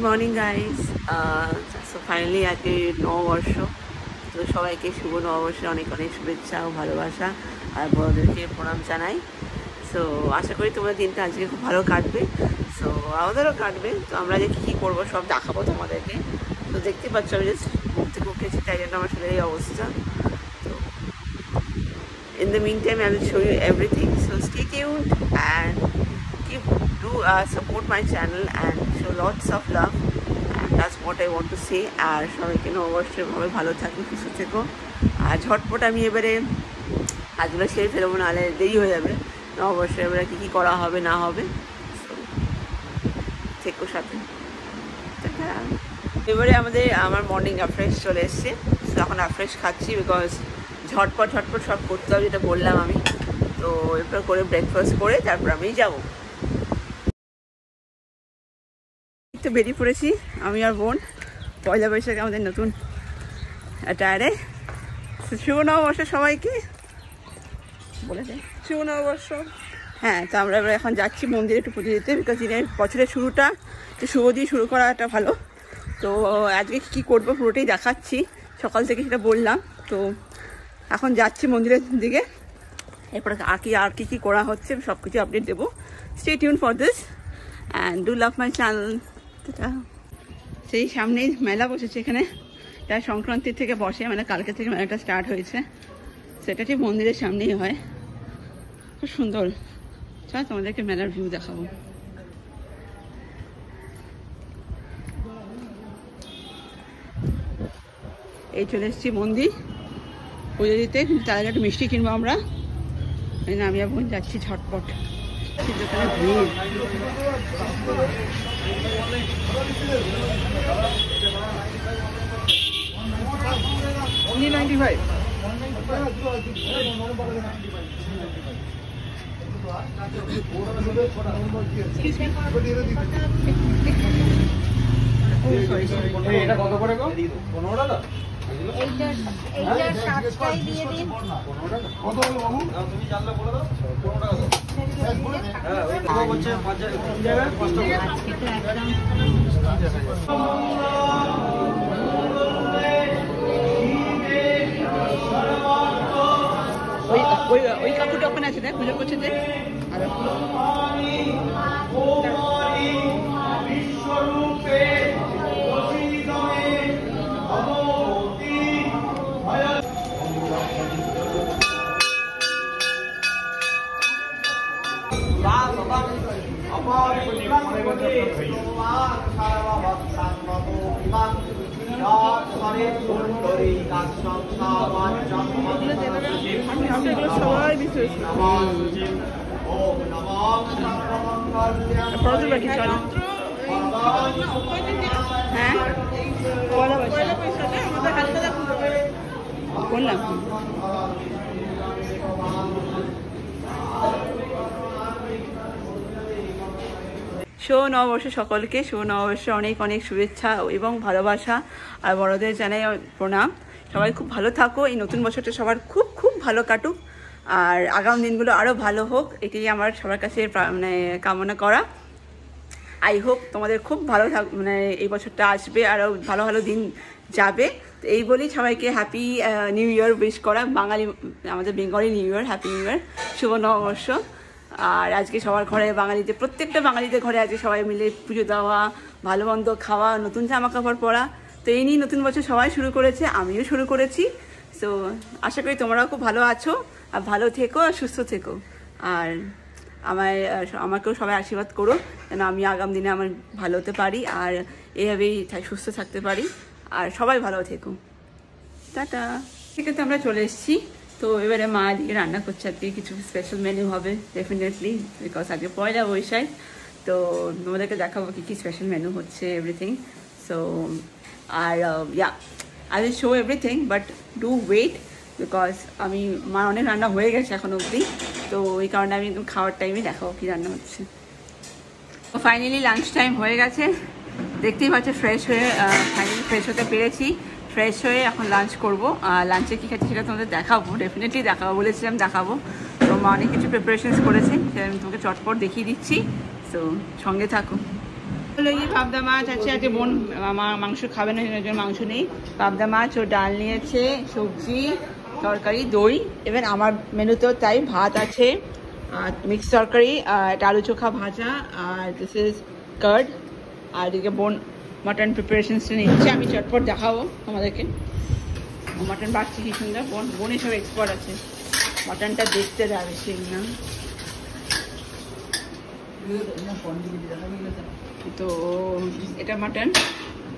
Morning guys. So finally আজকে নববর্ষ, তো সবাইকে শুভ নববর্ষের অনেক অনেক শুভেচ্ছা ও ভালোবাসা আর বড়দেরকে প্রণাম জানাই। সো আশা করি তোমাদের দিনটা আজকে খুব ভালো কাটবে। সো আমাদেরও কাটবে। তো আমরা যে কী করবো সব দেখাবো তোমাদেরকে। তো দেখতে পাচ্ছ আমি জাস্ট ঘুম থেকে উঠেছি, তাই জন্য আমার শরীরের এই অবস্থা। তো in the meantime I will show you everything, so stay tuned and support my channel and show lots of love, and that's what I want to say. আর সবাইকে নববর্ষের ভাবে ভালো থাকো, সুস্থ থেকো। আর ঝটপট আমি এবারে কাজগুলো সেরে ফেলবো, নাহলে দেরি হয়ে যাবে। নববর্ষে এবারে কী কী করা হবে না হবে, থেকো সাথে। এবারে আমার মর্নিং আফ্রেশ চলে এসছে। এখন আফ্রেশ খাচ্ছি বিকজ ঝটপট সব করতে হবে, যেটা বললাম আমি। তো এরপর করে ব্রেকফাস্ট করে তারপর আমি যাবো। তো বেরিয়ে পড়েছি আমি আর বোন, পয়লা বৈশাখে আমাদের নতুন অ্যাটায়ারে। শুভ নববর্ষ সবাইকে বলে দেয়, শুভ নববর্ষ। হ্যাঁ, তো আমরা এবার এখন যাচ্ছি মন্দিরে একটু পুজো দিতে, বিকজ দিনের বছরের শুরুটা একটু শুভ দিয়ে শুরু করাটা ভালো। তো আজকে কী করবো পুরোটাই দেখাচ্ছি, সকাল থেকে সেটা বললাম। তো এখন যাচ্ছি মন্দিরের দিকে, এরপরে আর কি করা হচ্ছে সব কিছু আপডেট দেবো। Stay tune for this and do love my channel. সেই সামনেই মেলা বসেছে এখানে, এটা সংক্রান্তির থেকে বসে, মানে কালকে থেকে মেলাটা স্টার্ট হয়েছে। সেটা ঠিক মন্দিরের সামনেই হয়, খুব সুন্দর। চল তোমাদেরকে মেলার ভিউ দেখাবো। এই চলে এসেছি মন্দির পুজো দিতে, কিন্তু তার আগে একটু মিষ্টি কিনবো আমরা। আমি আর বোন যাচ্ছি ঝটপট। ভিড় এটা কত করে গো? 15 টাকা। এইটার 7টাই দিয়ে দিন। 15 টাকা কত হলো বাবু? তুমি জানলে বলে দাও। 15 টাকা দাও। হ্যাঁ, ওই তো বলছে 5 টাকা 5 টাকা। আজকে তো একদম ওই কাকুটা ওখানে আছে, দেখ পুজো করছে যে। সবাই বিশেষ বাকি চলো। হ্যাঁ, বললাম শুভ নববর্ষ সকলকে, শুভ নববর্ষে অনেক অনেক শুভেচ্ছা এবং ভালোবাসা, আর বড়দের জানাই প্রণাম। সবাই খুব ভালো থাকো, এই নতুন বছরটা সবার খুব খুব ভালো কাটুক, আর আগামী দিনগুলো আরও ভালো হোক, এটাই আমার সবার কাছে মানে কামনা করা। আই হোপ তোমাদের খুব ভালো মানে এই বছরটা আসবে, আরও ভালো ভালো দিন যাবে। তো এই বলি সবাইকে হ্যাপি নিউ ইয়ার উইশ করা, বাঙালি আমাদের Bengali new year, happy new year, শুভ নববর্ষ। আর আজকে সবার ঘরে বাঙালিদের, প্রত্যেকটা বাঙালিদের ঘরে আজকে সবাই মিলে পুজো দেওয়া, ভালো মন্দ খাওয়া, নতুন জামা কাপড় পরা। তো এই নিয়ে নতুন বছর সবাই শুরু করেছে, আমিও শুরু করেছি। তো আশা করি তোমরাও খুব ভালো আছো, আর ভালো থেকো আর সুস্থ থেকো। আর আমাকেও সবাই আশীর্বাদ করো যেন আমি আগামী দিনে আমার ভালো হতে পারি, আর এইভাবেই সুস্থ থাকতে পারি, আর সবাই ভালো থেকো। টাটা। ঠিক আছে, আমরা চলে এসেছি। তো এবারে মা দিকে রান্না করছে, আজকে কিছু স্পেশাল মেনু হবে ডেফিনেটলি, বিকজ আজকে পয়লা বৈশাখ। তো তোমাদেরকে দেখাবো কী কী স্পেশাল মেনু হচ্ছে, এভরিথিং। সো আর I will show everything, but do wait, because মার অনেক রান্না হয়ে গেছে এখন অবধি। তো এই কারণে আমি একদম খাওয়ার টাইমে দেখাবো কী রান্না হচ্ছে। তো ফাইনালি লাঞ্চ টাইম হয়ে গেছে, দেখতেই পাচ্ছ ফ্রেশ হয়ে ফাইনালি ফ্রেশ হতে পেরেছি। ফ্রেশ হয়ে এখন লাঞ্চ করবো, আর লাঞ্চে কী খাচ্ছি সেটা তোমাদের দেখাবো, ডেফিনেটলি দেখাবো, বলেছিলাম দেখাবো। তো মা অনেক কিছু প্রিপারেশনস করেছে, সেটা আমি তোমাকে চটপট দেখিয়ে দিচ্ছি। সো সঙ্গে থাকো। তো কি পাবদা মাছ আছে, আজকে বোন মাংস খাবে না, সেজন্য মাংস নেই। পাবদা মাছ ও ডাল নিয়েছে, সবজি তরকারি দই। এবার আমার মেনুতেও তাই, ভাত আছে আর মিক্স তরকারি আর একটা আলু চোখা ভাজা আর দিস ইজ কার্ড। আর এদিকে বোন মাটন প্রিপারেশনসটা নিচ্ছে, আমি চটপট দেখাবো আমাদেরকে। মাটন বাড়ছি কি সুন্দর, বোন এসব এক্সপার্ট আছে, মাটনটা দেখতে যাবে সেই না। তো এটা মাটন,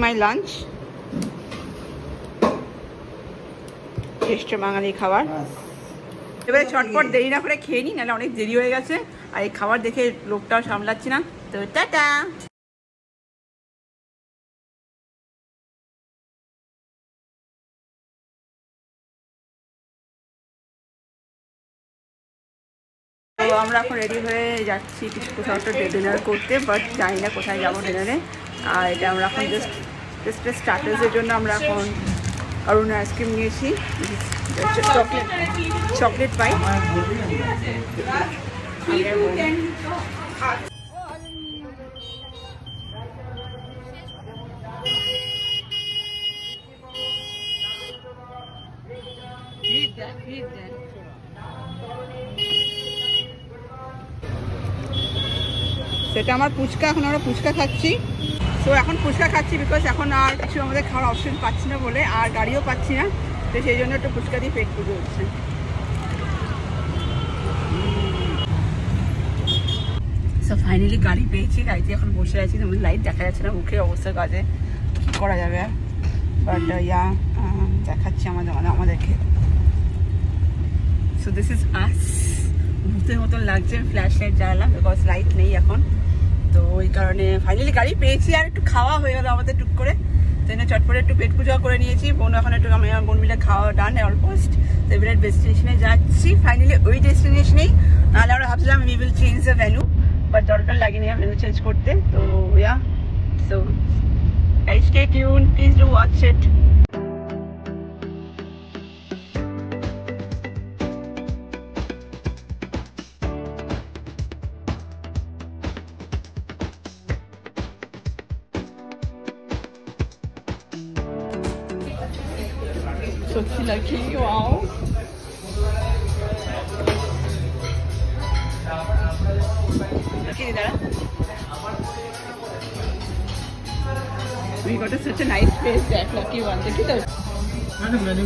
মাই লাঞ্চ, শ্রেষ্ঠ বাঙালি খাবার। এবারে চটপট দেরি না করে খেয়ে নিই, নাহলে অনেক দেরি হয়ে গেছে আর এই খাবার দেখে লোকটাও সামলাচ্ছি না। তো টাটা। তো আমরা এখন রেডি হয়ে যাচ্ছি কিছু কোথাও একটা ডিনার করতে, বাট জানি না কোথায় যাবো ডিনারে। আর এটা আমরা এখন জাস্ট স্টার্টার্সের জন্য আমরা এখন অরুণ আইসক্রিম নিয়েছি, চকলেট পাই। সেটা আমার ফুচকা, এখন আমরা ফুচকা খাচ্ছি। তো এখন ফুচকা খাচ্ছি বিকজ এখন আর কিছু আমাদের খাওয়ার অপশন পাচ্ছি না বলে, আর গাড়িও পাচ্ছি না, তো সেই জন্য একটু ফুচকা দিয়ে পেট পুজো হচ্ছে। সো ফাইনালি গাড়ি পেয়েছি, গাড়িতে এখন বসে আছি। তোমাদের লাইট দেখা যাচ্ছে না, মুখের অবস্থা কাজে কী করা যাবে আর, বাট ইয়া দেখাচ্ছি আমাদেরকে। সো দিস ইজ আস। ভূতের মতন লাগছে, ফ্ল্যাশ লাইট জ্বালালাম বিকজ লাইট নেই এখন, তো ওই কারণে ফাইনালি গাড়ি পেয়েছি। আর একটু খাওয়া হয়ে গেলো আমাদের টুক করে, তো এনে চটপটে একটু পেট পূজা করে নিয়েছি। বোন এখন একটু বোন মিলে খাওয়া ডান অলমোস্ট। তো এবারে ডেস্টিনেশনে যাচ্ছি, ফাইনালি ওই ডেস্টিনেশনেই। নাহলে আমরা ভাবছিলাম we will change the value, but দরকার লাগেনি ভ্যালু চেঞ্জ করতে। তো yeah, so stay tune, please do watch it. So lucky, wow. Okay, Dara. We got such a nice place there, lucky one. Thank you.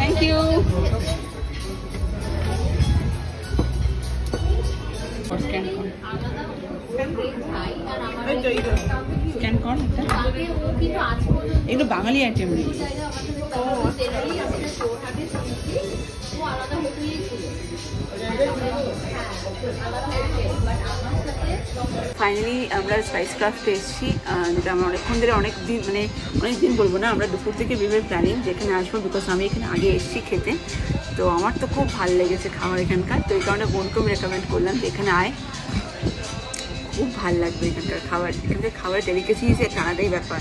Thank you. Scan card. এগুলো বাঙালি item নেই। Finally আমরা spice ক্রাফটে এসেছি, যেটা আমরা অনেকক্ষণ ধরে অনেক দিন বলবো না, আমরা দুপুর থেকে ভেবে প্ল্যানিং যেখানে আসবো, বিকজ আমি এখানে আগে এসেছি খেতে। তো আমার তো খুব ভালো লেগেছে খাবার এখানকার, তো এই কারণে বোনকেও আমি রেকমেন্ড করলাম যে এখানে আয়, খুব ভালো লাগবে এখানকার খাবার। এখানকার খাবারের ডেলিকেসিস একটা আলাদাই ব্যাপার।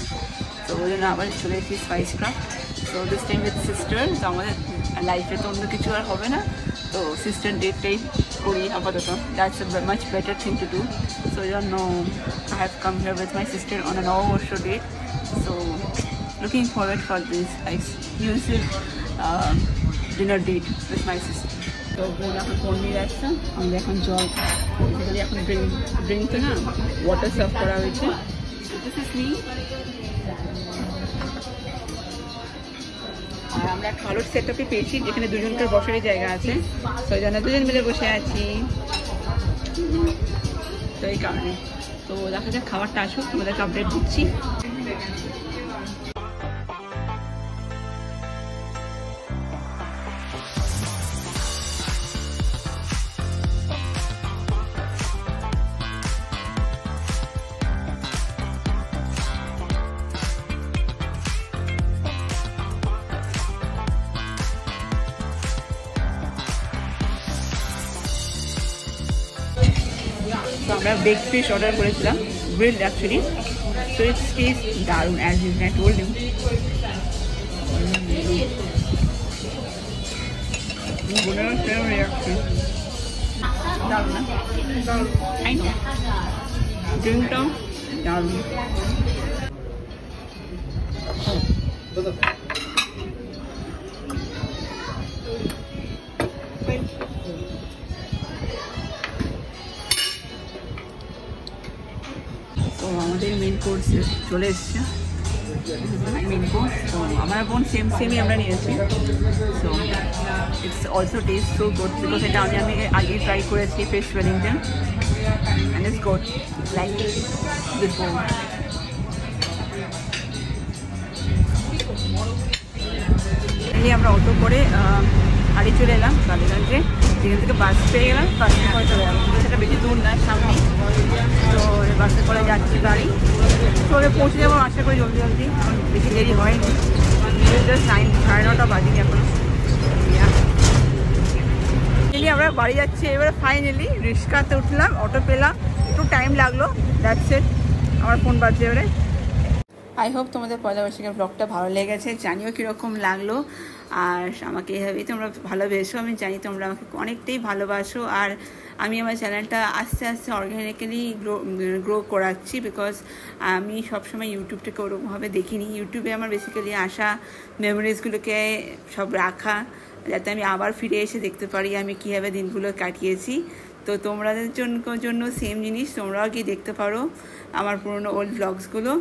তো ওই জন্য আবার চলে এসেছি spice craft. So this time with sister. তো আমাদের লাইফে তো অন্য কিছু আর হবে না, তো সিস্টার ডেটটাই করি আপাতত। That's a much better thing to do. So এই জন্য I have come here with my sister on a Noboborsho date. So looking forward for this exclusive dinner date with my sister. তো বোন এখন ফোন নিয়ে যাচ্ছে, আমাদের এখন জল বেসিক্যালি এখন ড্রিঙ্ক তো না, ওয়াটার সার্ভ করা হয়েছে। This is me. আর আমরা একটা ভালো সেটআপে পেয়েছি যেখানে দুজনকার বসারই জায়গা আছে, তো ওই জন্য দুজন মিলে বসে আছি, তো এই কারণে। তো দেখা যাক খাবারটা আসুক, তোমাদেরকে আপডেট দিচ্ছি। তো আমরা বেক ফিশ অর্ডার করেছিলাম, grilled actually. So it's taste দারুণ, as is I told you. দারুণ না? আই নো ড্রিঙ্কটা Yummy. তো আমাদের মেন কোর্স চলে এসছে, মেন কোর্স। তো আমার বোন সেমই আমরা নিয়েছি। So it's also test so good, because এটা আমি আগে ট্রাই করেছি fish Wellington, and it's good like before. আমরা অটো করে হাড়ি চলে এলাম কালীগঞ্জে, যেখান থেকে বাস পেয়ে গেলাম, বাসে করে চলে গেলাম। সেটা বেশি দূর না, সামনে। তো বাসে করে যাচ্ছি গাড়ি, তো পৌঁছে যাবো আশা করি জলদি জলদি, বেশি দেরি হয়নি। জাস্ট 9:30 বাজে এখন। আমরা বাড়ি যাচ্ছি এবারে। ফাইনালি রিক্সাতে উঠলাম, অটো পেলাম, একটু টাইম লাগলো, দ্যাটস ইট। আমার ফোন বাজছে এবারে। আই হোপ তোমাদের পয়লা বৈশাখের ব্লগটা ভালো লেগেছে, জানিও কীরকম লাগলো। আর আমাকে এভাবেই তোমরা ভালোবেসো, আমি জানি তোমরা আমাকে অনেকটাই ভালোবাসো। আর আমি আমার চ্যানেলটা আস্তে আস্তে অর্গানিক্যালি গ্রো করাচ্ছি, বিকজ আমি সবসময় ইউটিউবটাকে ওরকমভাবে দেখিনি। ইউটিউবে আমার বেসিক্যালি আসা মেমোরিজগুলোকে সব রাখা, যাতে আমি আবার ফিরে এসে দেখতে পারি আমি কীভাবে দিনগুলো কাটিয়েছি। তো তোমাদের জন্য সেম জিনিস, তোমরাও গিয়ে দেখতে পারো আমার পুরনো ওল্ড ব্লগসগুলো,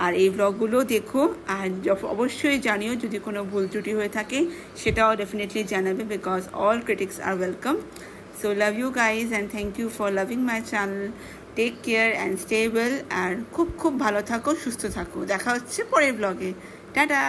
আর এই ব্লগগুলো দেখো। আর অবশ্যই জানিও যদি কোনো ভুল ত্রুটি হয়ে থাকে, সেটাও ডেফিনেটলি জানাবে, because all critics are welcome. So love you guys and thank you for loving my channel. Take care and stay well, আর খুব ভালো থাকো, সুস্থ থাকো। দেখা হচ্ছে পরের ব্লগে। টাটা।